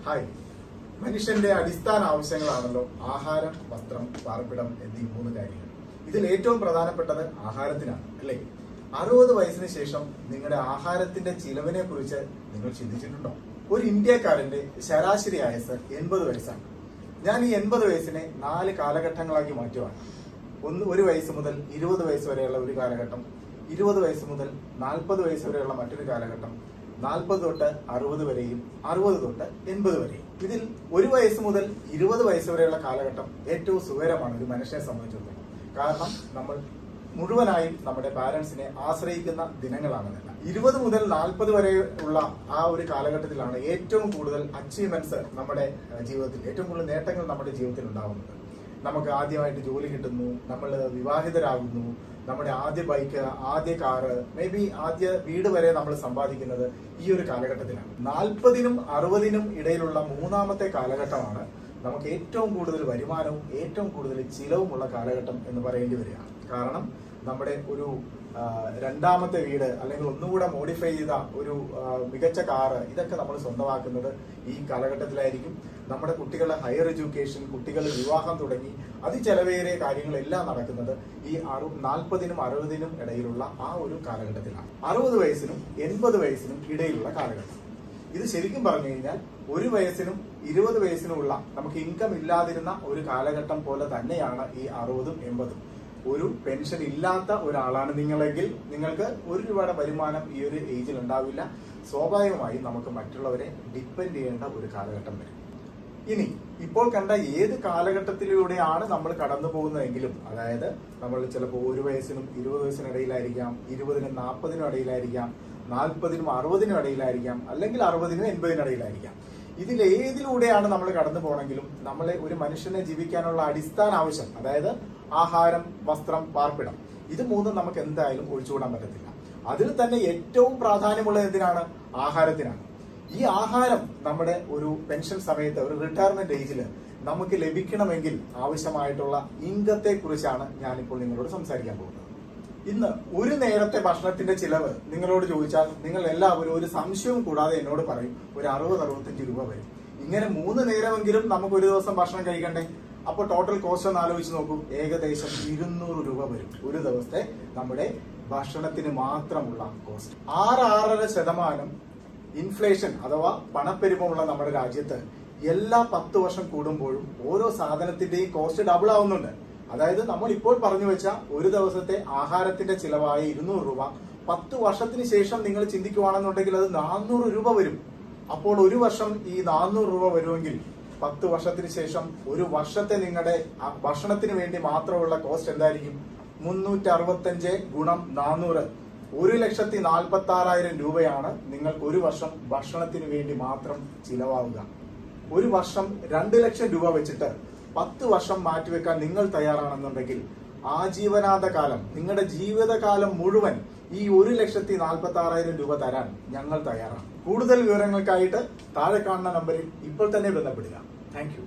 Hi. മനുഷ്യന്റെ അടിസ്ഥാന ആവശ്യങ്ങളാണല്ലോ ആഹാരം, വസ്ത്രം, പാർപ്പിടം എന്നീ 3 കാര്യങ്ങൾ. ഇതിൽ ഏറ്റവും പ്രധാനപ്പെട്ടത് ആഹാരത്തിനാണ്, അല്ലേ? 60 വയസ്സിന് ശേഷം നിങ്ങളുടെ ആഹാരത്തിന്റെ ചിലവിനെ കുറിച്ച് നിങ്ങൾ ചിന്തിച്ചിട്ടുണ്ടോ? ഒരു ഇന്ത്യക്കാരന്റെ ശരാശരി ആയുസ് 80 വയസ്സാണ്. ഞാൻ ഈ 80 വയസ്സിനെ 4 കാലഘട്ടങ്ങളാക്കി മാറ്റുവാണ്. 1 വയസ്സ് മുതൽ 20 വയസ്സ് വരെയുള്ള ഒരു കാലഘട്ടം, 20 വയസ്സ് മുതൽ 40 വയസ്സ് വരെയുള്ള മറ്റൊരു കാലഘട്ടം, 40 തൊട്ട് 60 വരെയും 60 തൊട്ട് 80 വരെയും. ഇതിൽ 1 വയസ്സ് മുതൽ 20 വയസ്സ് വരെയുള്ള കാലഘട്ടം ഏറ്റവും സുഖകരമാണ് ഒരു മനുഷ്യനെ സംബന്ധിച്ചിടത്തോളം. കാരണം നമ്മൾ മുഴുവനായും നമ്മുടെ പാരന്റ്സിനെ ആശ്രയിക്കുന്ന ദിനങ്ങളാണെന്നല്ല. 20 മുതൽ 40 വരെ ഉള്ള ആ ഒരു കാലഘട്ടത്തിലാണ് ഏറ്റവും കൂടുതൽ അച്ചീവ്മെന്റ്സ് നമ്മുടെ ജീവിതത്തിൽ, ഏറ്റവും കൂടുതൽ നേട്ടങ്ങൾ നമ്മുടെ ജീവിതത്തിൽ ഉണ്ടാകുന്നത്. നമുക്ക് ആദ്യമായിട്ട് ജോലി കിട്ടുന്നു, നമ്മൾ വിവാഹിതരാകുന്നു, നമ്മുടെ ആദ്യ ബൈക്ക്, ആദ്യ കാറ്, മേ ബി ആദ്യ വീട് വരെ നമ്മൾ സമ്പാദിക്കുന്നത് ഈ ഒരു കാലഘട്ടത്തിലാണ്. 40-നും 60-നും ഇടയിലുള്ള 3ാമത്തെ കാലഘട്ടമാണ് നമുക്ക് ഏറ്റവും കൂടുതൽ വരുമാനവും ഏറ്റവും കൂടുതൽ ചിലവുമുള്ള കാലഘട്ടം എന്ന് പറയേണ്ടി വരികയാണ്. കാരണം നമ്മുടെ ഒരു 2ാമത്തെ വീട്, അല്ലെങ്കിൽ ഒന്നുകൂടെ മോഡിഫൈ ചെയ്ത ഒരു മികച്ച കാറ്, ഇതൊക്കെ നമ്മൾ സ്വന്തമാക്കുന്നത് ഈ കാലഘട്ടത്തിലായിരിക്കും. നമ്മുടെ കുട്ടികളുടെ ഹയർ എഡ്യൂക്കേഷൻ, കുട്ടികളുടെ വിവാഹം തുടങ്ങി അതിചെലവേറിയ കാര്യങ്ങളെല്ലാം നടക്കുന്നത് ഈ 40-നും 60-നും ഇടയിലുള്ള ആ ഒരു കാലഘട്ടത്തിലാണ്. 60 വയസ്സിനും 80 വയസ്സിനും ഇടയിലുള്ള കാലഘട്ടം. ഇത് ശരിക്കും പറഞ്ഞു കഴിഞ്ഞാൽ 1 വയസ്സിനും 20 വയസ്സിനുമുള്ള നമുക്ക് ഇൻകം ഇല്ലാതിരുന്ന ഒരു കാലഘട്ടം പോലെ തന്നെയാണ് ഈ 60-ഉം 80-ഉം. ഒരു പെൻഷൻ ഇല്ലാത്ത ഒരാളാണ് നിങ്ങളെങ്കിൽ നിങ്ങൾക്ക് 1 രൂപയുടെ വരുമാനം ഈ ഒരു ഏജിൽ ഉണ്ടാവില്ല. സ്വാഭാവികമായും നമുക്ക് മറ്റുള്ളവരെ ഡിപ്പെൻഡ് ചെയ്യേണ്ട ഒരു കാലഘട്ടം വരും. ഇനി ഇപ്പോൾ കണ്ട ഏത് കാലഘട്ടത്തിലൂടെയാണ് നമ്മൾ കടന്നു പോകുന്നതെങ്കിലും, അതായത് നമ്മൾ ചിലപ്പോൾ 1 വയസ്സിനും 20 വയസ്സിനും ഇടയിലായിരിക്കാം, 20-നും 40-നും ഇടയിലായിരിക്കാം, 40-നും 60-നും ഇടയിലായിരിക്കാം, അല്ലെങ്കിൽ 60-നും 80-നും ഇടയിലായിരിക്കാം. ഇതിലേതിലൂടെയാണ് നമ്മൾ കടന്നു പോകണമെങ്കിലും നമ്മളെ ഒരു മനുഷ്യനെ ജീവിക്കാനുള്ള അടിസ്ഥാന ആവശ്യം, അതായത് ആഹാരം, വസ്ത്രം, പാർപ്പിടം, ഇത് 3 നമുക്ക് എന്തായാലും ഒഴിച്ചുകൂടാൻ പറ്റത്തില്ല. അതിൽ തന്നെ ഏറ്റവും പ്രാധാന്യമുള്ളത് എന്തിനാണ്? ആഹാരത്തിനാണ്. ഈ ആഹാരം നമ്മുടെ ഒരു പെൻഷൻ സമയത്ത്, ഒരു റിട്ടയർമെന്റ് ഏജിൽ നമുക്ക് ലഭിക്കണമെങ്കിൽ ആവശ്യമായിട്ടുള്ള ഇൻകത്തെ കുറിച്ചാണ് ഞാനിപ്പോൾ നിങ്ങളോട് സംസാരിക്കാൻ പോകുന്നത്. ഇന്ന് ഒരു നേരത്തെ ഭക്ഷണത്തിന്റെ ചിലവ് നിങ്ങളോട് ചോദിച്ചാൽ നിങ്ങൾ എല്ലാവരും ഒരു സംശയവും കൂടാതെ എന്നോട് പറയും ഒരു 60-65 രൂപ വരും. ഇങ്ങനെ 3 നേരമെങ്കിലും നമുക്ക് ഒരു ദിവസം ഭക്ഷണം കഴിക്കണ്ടേ? അപ്പോൾ ടോട്ടൽ കോസ്റ്റ് ഒന്ന് ആലോചിച്ച് നോക്കൂ. ഏകദേശം 200 രൂപ വരും ഒരു ദിവസത്തെ നമ്മുടെ ഭക്ഷണത്തിന് മാത്രമുള്ള കോസ്റ്റ്. 6-6.5% ഇൻഫ്ലേഷൻ അഥവാ പണപ്പെരുപ്പമുള്ള നമ്മുടെ രാജ്യത്ത് എല്ലാ 10 വർഷം കൂടുമ്പോഴും ഓരോ സാധനത്തിന്റെയും കോസ്റ്റ് ഡബിൾ ആവുന്നുണ്ട്. അതായത് നമ്മൾ ഇപ്പോൾ പറഞ്ഞു വെച്ച ഒരു ദിവസത്തെ ആഹാരത്തിന്റെ ചിലവായ 200 രൂപ 10 വർഷത്തിന് ശേഷം നിങ്ങൾ ചിന്തിക്കുവാണെന്നുണ്ടെങ്കിൽ അത് 400 രൂപ വരും. അപ്പോൾ ഒരു വർഷം ഈ 400 രൂപ വരുമെങ്കിൽ 10 വർഷത്തിന് ശേഷം ഒരു വർഷത്തെ നിങ്ങളുടെ ഭക്ഷണത്തിന് വേണ്ടി മാത്രമുള്ള കോസ്റ്റ് എന്തായിരിക്കും? 365 ഗുണം 400, 1,46,000 രൂപയാണ് നിങ്ങൾക്ക് ഒരു വർഷം ഭക്ഷണത്തിന് വേണ്ടി മാത്രം ചിലവാവുക. ഒരു വർഷം 2 ലക്ഷം രൂപ വെച്ചിട്ട് 10 വർഷം മാറ്റിവെക്കാൻ നിങ്ങൾ തയ്യാറാണെന്നുണ്ടെങ്കിൽ ആജീവനാന്ത കാലം, നിങ്ങളുടെ ജീവിതകാലം മുഴുവൻ ഈ 1,46,000 രൂപ തരാൻ ഞങ്ങൾ തയ്യാറാണ്. കൂടുതൽ വിവരങ്ങൾക്കായിട്ട് താഴെ കാണുന്ന നമ്പറിൽ ഇപ്പോൾ തന്നെ ബന്ധപ്പെടുക. Thank you.